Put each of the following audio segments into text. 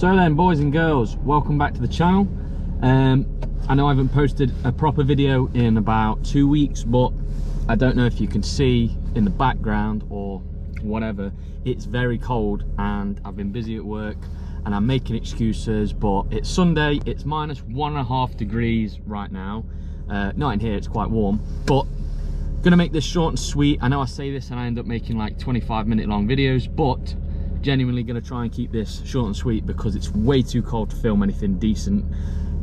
So then, boys and girls, welcome back to the channel. I know I haven't posted a proper video in about 2 weeks, but I don't know if you can see in the background or whatever, it's very cold and I've been busy at work and I'm making excuses, but it's Sunday, it's -1.5 degrees right now. Not in here, it's quite warm, but gonna make this short and sweet. I know I say this and I end up making like 25-minute long videos, but genuinely gonna try and keep this short and sweet because it's way too cold to film anything decent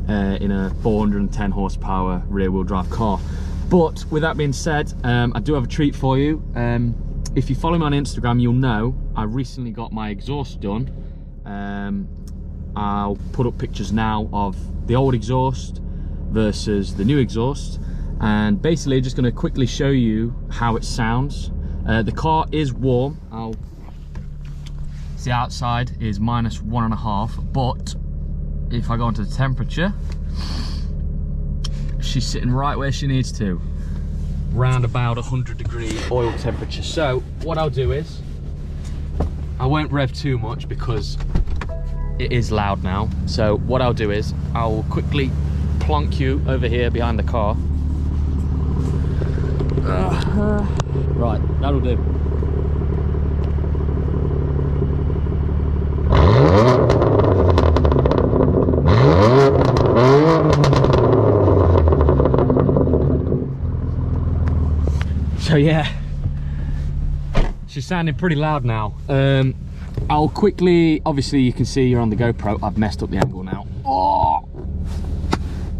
in a 410 horsepower rear wheel drive car. But with that being said, I do have a treat for you. If you follow me on Instagram, you'll know I recently got my exhaust done. I'll put up pictures now of the old exhaust versus the new exhaust, and basically just going to quickly show you how it sounds. The car is warm. The outside is -1.5, but if I go into the temperature, she's sitting right where she needs to, round about 100-degree oil temperature. So what I'll do is, I won't rev too much because it is loud now. So what I'll do is, I'll quickly plonk you over here behind the car. Right, that'll do. So yeah, she's sounding pretty loud now. I'll quickly, obviously you can see you're on the GoPro, I've messed up the angle now. Oh!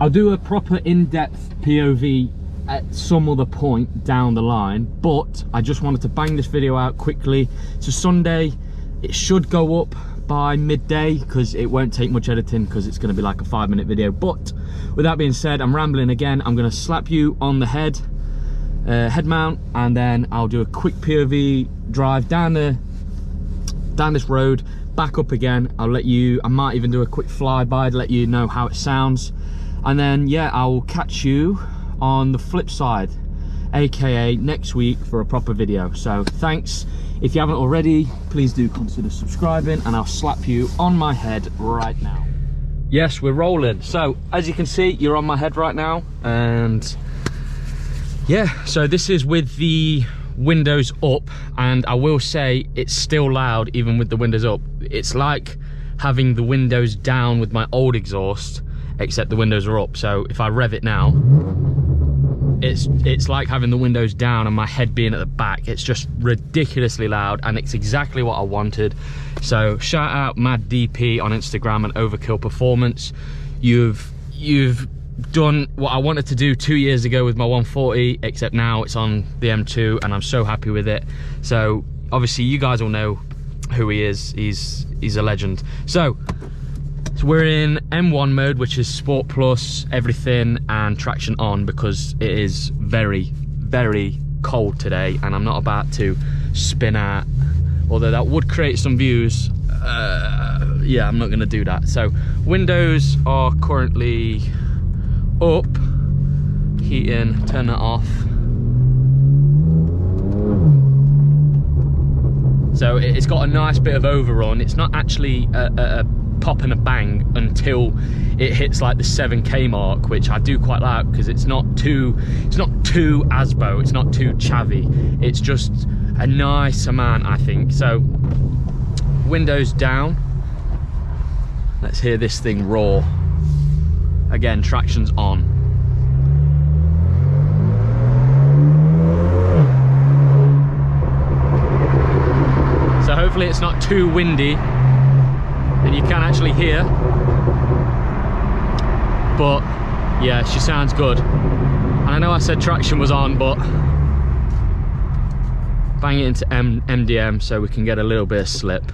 I'll do a proper in-depth POV at some other point down the line, but I just wanted to bang this video out quickly. It's a Sunday, it should go up by midday because it won't take much editing because it's going to be like a 5-minute video. But with that being said, I'm rambling again. I'm going to slap you on the head mount, and then I'll do a quick POV drive down this road, back up again. I'll let you, I might even do a quick flyby to let you know how it sounds, and then yeah, I'll catch you on the flip side, aka next week, for a proper video. So thanks. If you haven't already, please do consider subscribing, and I'll slap you on my head right now. Yes, we're rolling. So as you can see, you're on my head right now, and yeah, so this is with the windows up, and I will say it's still loud even with the windows up. It's like having the windows down with my old exhaust, except the windows are up. So if I rev it now, it's like having the windows down and my head being at the back. It's just ridiculously loud, and it's exactly what I wanted. So shout out Mad DP on Instagram and Overkill Performance. You've done what I wanted to do 2 years ago with my 140, except now it's on the M2 and I'm so happy with it. So obviously you guys all know who he is. He's a legend. So we're in M1 mode, which is Sport Plus, everything, and traction on, because it is very, very cold today and I'm not about to spin out, although that would create some views. Yeah, I'm not going to do that. So windows are currently up, heating, turn that off. So it's got a nice bit of overrun. It's not actually a pop and a bang until it hits like the 7K mark, which I do quite like because it's not too ASBO, it's not too chavvy. It's just a nice amount, I think. So windows down. Let's hear this thing roar. Again, traction's on. So hopefully it's not too windy and you can actually hear. But yeah, she sounds good. And I know I said traction was on, but bang it into MDM so we can get a little bit of slip.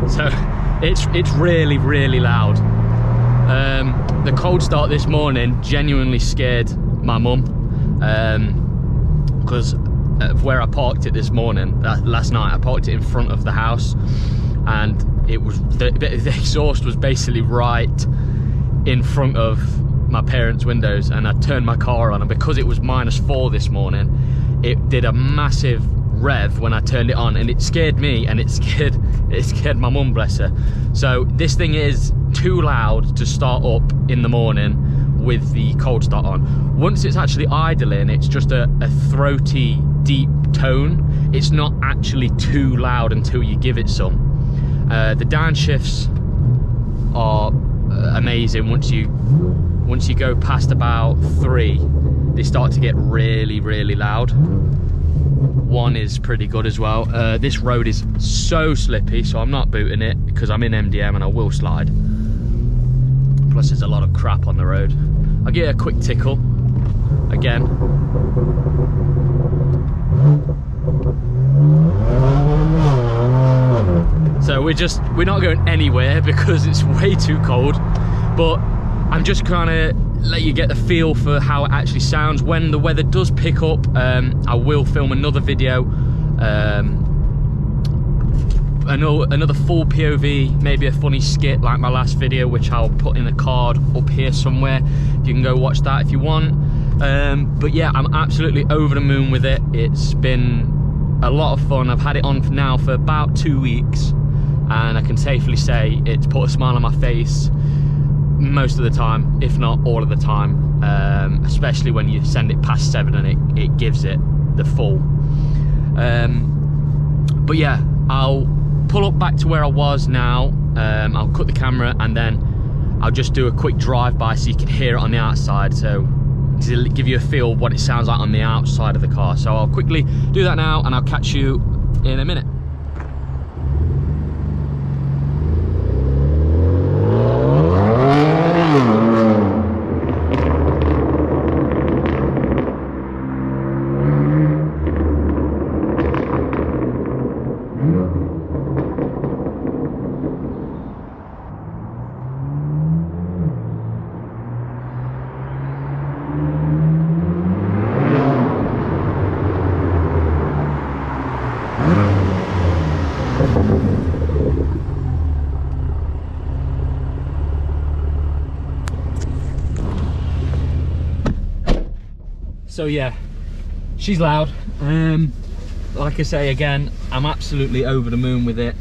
So it's really, really loud. The cold start this morning genuinely scared my mum, because of where I parked it this morning. Last night I parked it in front of the house, and it was the exhaust was basically right in front of my parents' windows, and I turned my car on, and because it was -4 this morning, it did a massive rev when I turned it on, and it scared me, and it scared my mum, bless her. So this thing is too loud to start up in the morning with the cold start on. Once it's actually idling, it's just a throaty, deep tone. It's not actually too loud until you give it some. The downshifts are amazing. Once you go past about 3, they start to get really, really loud. 1 is pretty good as well. This road is so slippy, so I'm not booting it because I'm in MDM and I will slide. Plus there's a lot of crap on the road. I'll give it a quick tickle again. So we're not going anywhere because it's way too cold, but I'm just kind of let you get the feel for how it actually sounds. When the weather does pick up, I will film another video, another full POV, maybe a funny skit like my last video, which I'll put in a card up here somewhere. You can go watch that if you want. But yeah, I'm absolutely over the moon with it. It's been a lot of fun. I've had it on now for about 2 weeks, and I can safely say it's put a smile on my face most of the time, if not all of the time, especially when you send it past 7 and it gives it the full. But yeah, I'll pull up back to where I was now. I'll cut the camera and then I'll just do a quick drive-by so you can hear it on the outside, so to give you a feel of what it sounds like on the outside of the car. So I'll quickly do that now and I'll catch you in a minute. So yeah, she's loud. Like I say again, I'm absolutely over the moon with it.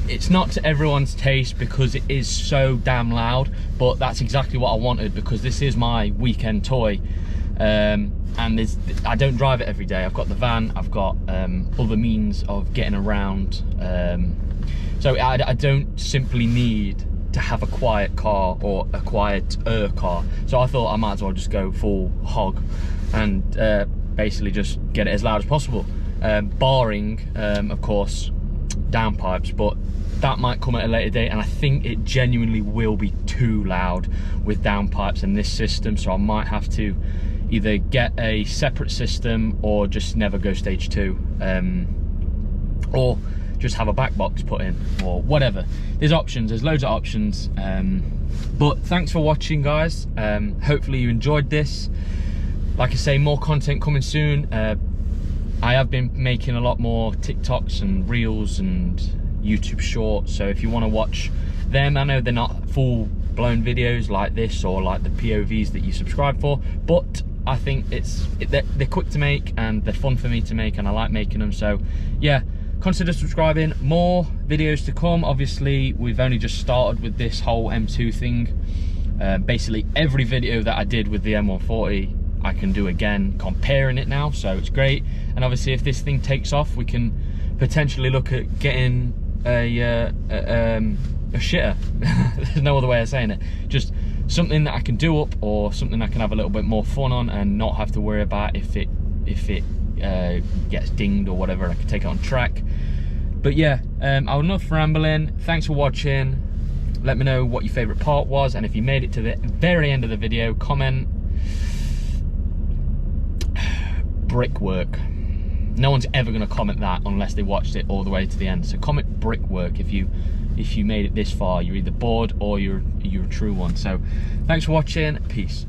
It's not to everyone's taste because it is so damn loud, but that's exactly what I wanted because this is my weekend toy. And I don't drive it every day. I've got the van, I've got other means of getting around. So I don't simply need to have a quiet car or a quieter car. So I thought I might as well just go full hog and basically just get it as loud as possible. Barring, of course, downpipes, but that might come at a later date, and I think it genuinely will be too loud with downpipes in this system, so I might have to either get a separate system or just never go stage 2, or just have a back box put in, or whatever. There's options, there's loads of options. But thanks for watching, guys. Hopefully you enjoyed this. Like I say, more content coming soon. I have been making a lot more TikToks and Reels and YouTube Shorts, so if you want to watch them, I know they're not full-blown videos like this or like the POVs that you subscribe for, but I think they're quick to make and they're fun for me to make, and I like making them. So yeah, consider subscribing. More videos to come. Obviously, we've only just started with this whole M2 thing. Basically, every video that I did with the M140, I can do again, comparing it now, so it's great. And obviously, if this thing takes off, we can potentially look at getting a shitter. There's no other way of saying it. Just something that I can do up, or something I can have a little bit more fun on and not have to worry about if it gets dinged or whatever. I can take it on track. But yeah, enough rambling. Thanks for watching. Let me know what your favorite part was, and if you made it to the very end of the video, comment brickwork. No one's ever going to comment that unless they watched it all the way to the end. So comment brickwork if you made it this far. You're either bored or you're a true one. So thanks for watching. Peace.